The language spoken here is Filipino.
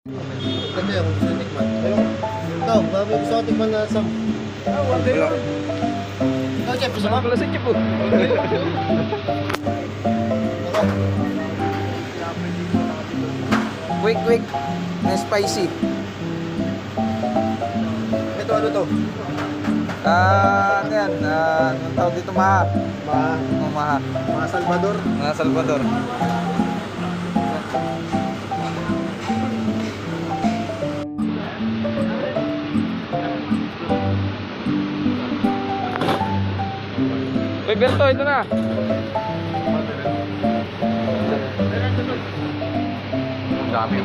Ganda yung gusto nyo tikman. Ikaw, bago gusto ko tikman na sa... Wala. Ikaw, Chef, gusto mo? Wala si Chip po. Quick na spicy. Ito, ano to? Ano yan? Anong tawag dito? Maha. Maha. Mga Salvador. Mga Salvador. Uy, Berto, ito na. Ang dami.